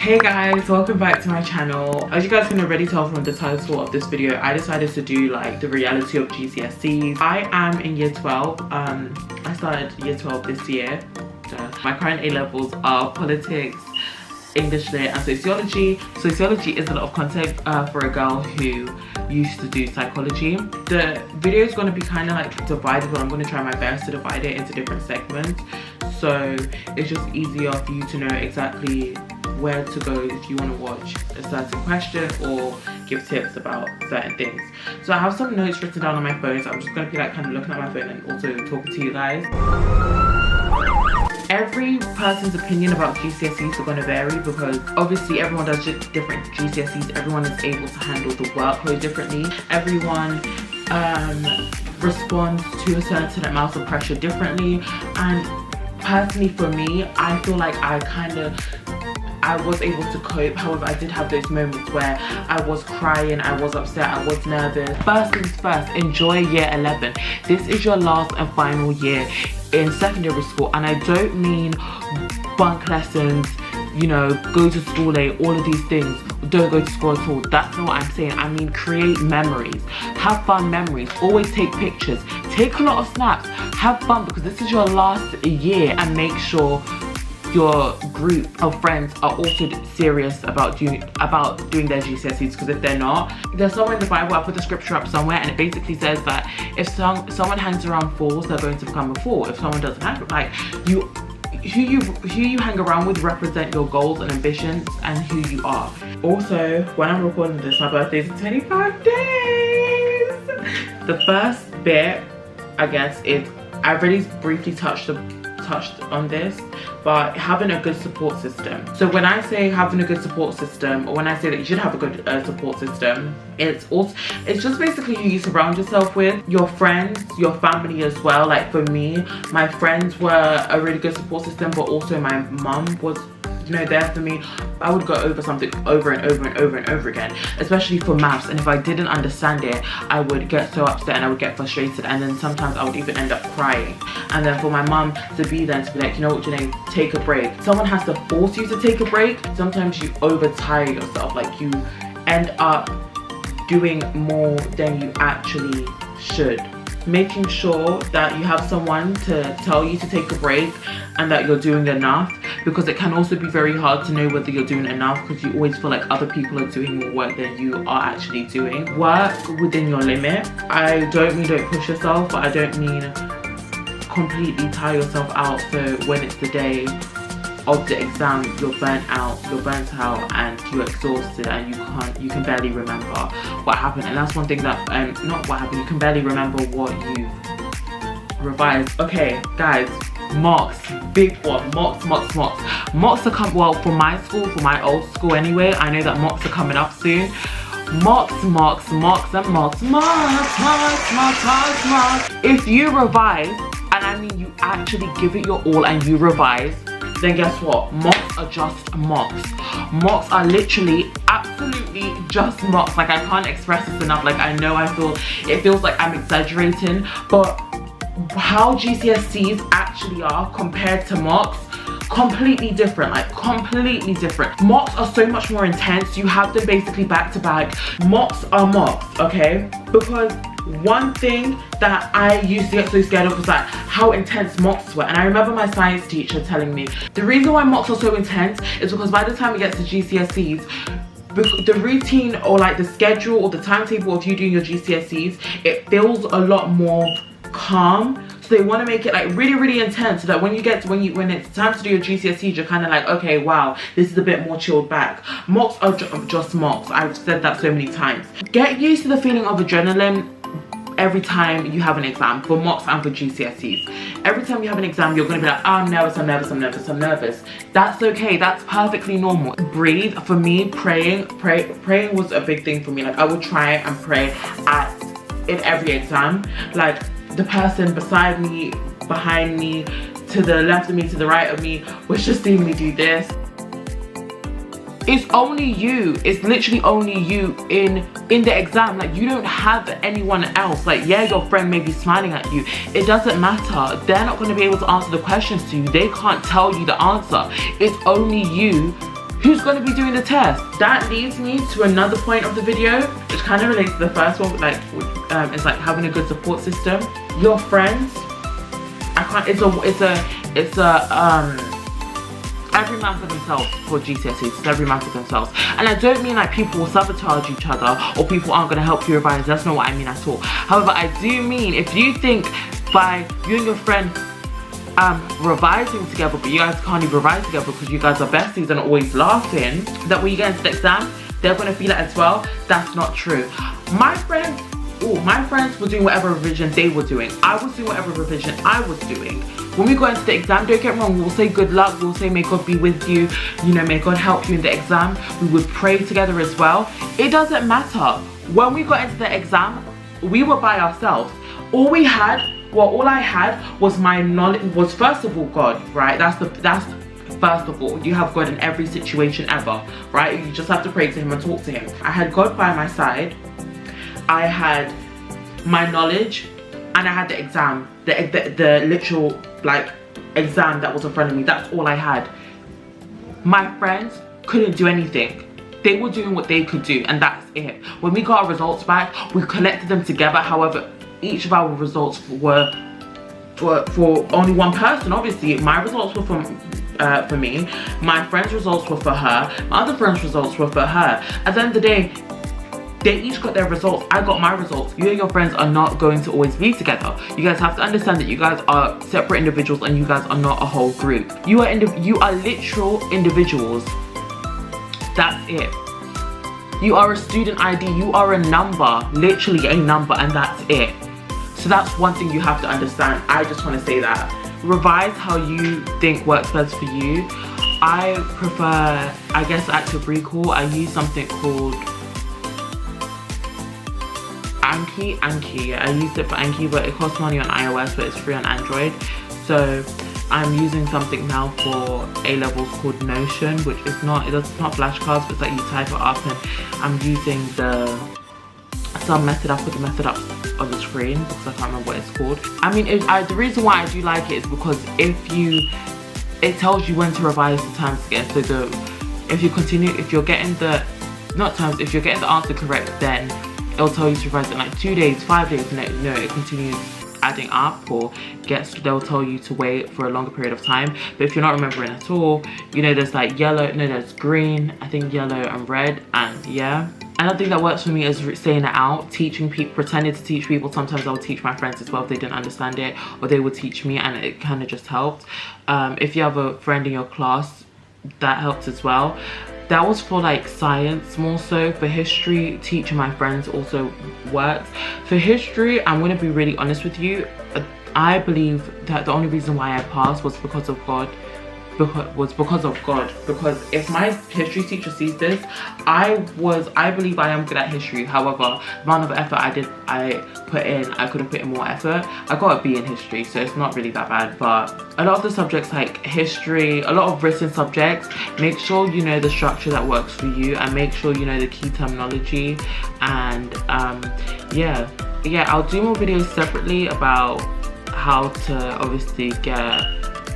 Hey guys, welcome back to my channel. As you guys can already tell from the title of this video, I decided to do like the reality of GCSEs. I am in year 12. I started year 12 this year. My current A-levels are politics, English lit and sociology. Sociology is a lot of content for a girl who used to do psychology. The video is going to be kind of like divided, but I'm going to try my best to divide it into different segments, so it's just easier for you to know exactly where to go if you want to watch a certain question or give tips about certain things. So I have some notes written down on my phone, so I'm just going to be like kind of looking at my phone and also talking to you guys. Every person's opinion about GCSEs are going to vary because obviously everyone does different GCSEs. Everyone is able to handle the workload differently. Everyone responds to a certain amount of pressure differently, and personally for me, I feel like I was able to cope. However, I did have those moments where I was crying, I was upset, I was nervous. First things first, enjoy year 11. This is your last and final year in secondary school, and I don't mean bunk lessons, you know, go to school late, all of these things. Don't go to school at all. That's not what I'm saying. I mean create memories, have fun memories, always take pictures, take a lot of snaps, have fun, because this is your last year, and make sure your group of friends are also serious about doing their GCSEs, because if they're not, there's somewhere in the Bible, I put the scripture up somewhere, and it basically says that if someone hangs around fools, they're going to become a fool. If someone doesn't hang, like who you hang around with represent your goals and ambitions and who you are. Also, when I'm recording this, my birthday's in 25 days. The first bit, I guess, is I already briefly touched on this, but having a good support system. So when I say having a good support system, or when I say that you should have a good support system, it's just basically who you surround yourself with, your friends, your family as well. Like for me, my friends were a really good support system, but also my mum was, you know, there for me. I would go over something over and over and over and over again, especially for maths, and if I didn't understand it, I would get so upset and I would get frustrated, and then sometimes I would even end up crying. And then for my mum to be there and to be like, you know what, Janae, take a break. Someone has to force you to take a break. Sometimes you overtire yourself, like you end up doing more than you actually should. Making sure that you have someone to tell you to take a break and that you're doing enough, because it can also be very hard to know whether you're doing enough, because you always feel like other people are doing more work than you are actually doing. Work within your limit. I don't mean don't push yourself, but I don't mean completely tire yourself out, so when it's the day of the exam you're burnt out and you're exhausted and you can barely remember what happened. And that's one thing that not what happened, you can barely remember what you revised. Okay guys, mocks, big one. Mocks are coming, well, for my school, for my old school anyway, I know that mocks are coming up soon. Mocks. If you revise, and I mean you actually give it your all and you revise, then guess what? Mocks are just mocks. Mocks are literally absolutely just mocks. Like, I can't express this enough. Like, I know it feels like I'm exaggerating, but how GCSEs actually are compared to mocks, completely different. Like, completely different. Mocks are so much more intense. You have them basically back to back. Mocks are mocks, okay? Because one thing that I used to get so scared of was like how intense mocks were. And I remember my science teacher telling me the reason why mocks are so intense is because by the time we get to GCSEs, the routine or like the schedule or the timetable of you doing your GCSEs, it feels a lot more calm. So they want to make it like really intense, so that when it's time to do your GCSEs, you're kind of like, okay, wow, this is a bit more chilled back. Mocks are just mocks. I've said that so many times. Get used to the feeling of adrenaline every time you have an exam, for mocks and for GCSEs. Every time you have an exam, you're going to be like, oh, I'm nervous. That's okay. That's perfectly normal. Breathe. For me, praying was a big thing for me. Like, I would try and pray in every exam. Like, the person beside me, behind me, to the left of me, to the right of me was just seeing me do this. It's only you. It's literally only you in the exam. Like, you don't have anyone else. Like, yeah, your friend may be smiling at you. It doesn't matter. They're not going to be able to answer the questions to you. They can't tell you the answer. It's only you who's going to be doing the test? That leads me to another point of the video, which kind of relates to the first one, like it's like having a good support system. Your friends, it's a every man for themselves for GCSEs. It's every man for themselves. And I don't mean like people will sabotage each other or people aren't going to help you revise. That's not what I mean at all. However, I do mean if you think by you and your friend revising together, but you guys can't even revise together because you guys are besties and always laughing, that when you get into the exam, they're going to feel it as well. That's not true. My friends were doing whatever revision they were doing. I was doing whatever revision I was doing. When we got into the exam, don't get me wrong, we'll say good luck, we'll say may God be with you, you know, may God help you in the exam. We would pray together as well. It doesn't matter. When we got into the exam, we were by ourselves. All I had was my knowledge, was first of all God, right? That's first of all, you have God in every situation ever, right? You just have to pray to him and talk to him. I had God by my side. I had my knowledge, and I had the exam, the literal like exam that was in front of me. That's all I had. My friends couldn't do anything. They were doing what they could do, and that's it. When we got our results back, we collected them together. However, each of our results were for only one person. Obviously, my results were for me. My friend's results were for her. My other friend's results were for her. At the end of the day, they each got their results. I got my results. You and your friends are not going to always be together. You guys have to understand that you guys are separate individuals and you guys are not a whole group. You are literal individuals. That's it. You are a student ID. You are a number, literally a number, and that's it. So that's one thing you have to understand. I just want to say that. Revise how you think works best for you. I prefer, I guess, active recall. I use something called Anki. I used it for Anki, but it costs money on iOS, but it's free on Android. So I'm using something now for A-levels called Notion, which is not, it's not flashcards, but it's like you type it up, and I'm using some method. I put the method up on the screen because I can't remember what it's called. I mean, the reason why I do like it is because it tells you when to revise the times again. So if you're getting the answer correct, then it'll tell you to revise it in like 2 days, 5 days, and it continues adding up, or they'll tell you to wait for a longer period of time. But if you're not remembering at all, you know, there's like there's green, I think yellow and red, and yeah. Another thing that works for me is saying it out, teaching people, pretending to teach people. Sometimes I'll teach my friends as well if they didn't understand it, or they would teach me, and it kind of just helped. If you have a friend in your class, that helped as well. That was for like science more so. For history, teaching my friends also worked. For history, I'm going to be really honest with you. I believe that the only reason why I passed was because of God. Because if my history teacher sees this, I believe I am good at history. However, the amount of effort I put in, I could have put in more effort. I got a B in history, so it's not really that bad. But a lot of the subjects like history, a lot of written subjects, make sure you know the structure that works for you, and make sure you know the key terminology. And yeah, I'll do more videos separately about how to obviously get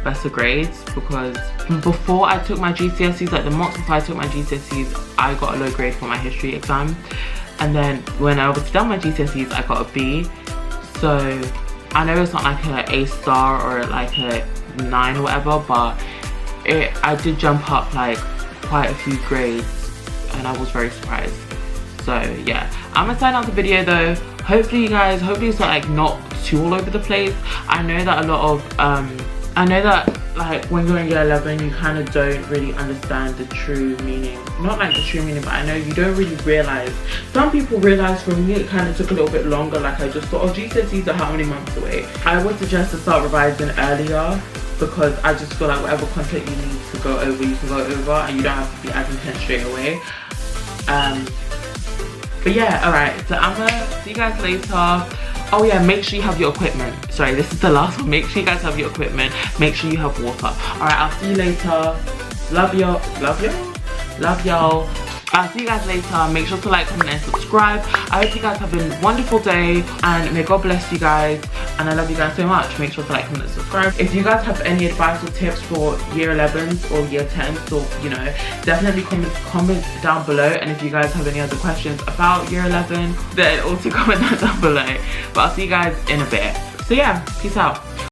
better grades, because before I took my GCSEs, like the mocks before I took my GCSEs, I got a low grade for my history exam, and then when I obviously done my GCSEs, I got a B. So I know it's not like an A star or like a 9 or whatever, but I did jump up like quite a few grades, and I was very surprised. So yeah, I'm gonna sign out the video though. Hopefully it's not too all over the place. I know that a lot of like when you're in year 11, you kind of don't really understand the true meaning. Not like the true meaning, but I know you don't really realize. Some people realize. For me, it kind of took a little bit longer. Like I just thought, oh, GCSEs are how many months away? I would suggest to start revising earlier, because I just feel like whatever content you need to go over, you can go over, and you don't have to be adding 10 straight away. But yeah, alright, so I'm gonna see you guys later. Oh yeah, make sure you have your equipment. Sorry, this is the last one. Make sure you guys have your equipment. Make sure you have water. Alright, I'll see you later. Love y'all. I'll see you guys later. Make sure to like, comment and subscribe. I hope you guys have a wonderful day, and may God bless you guys, and I love you guys so much. Make sure to like, comment and subscribe. If you guys have any advice or tips for year 11s or year 10s, or you know, definitely comment down below. And if you guys have any other questions about year 11, then also comment that down below. But I'll see you guys in a bit. So yeah, peace out.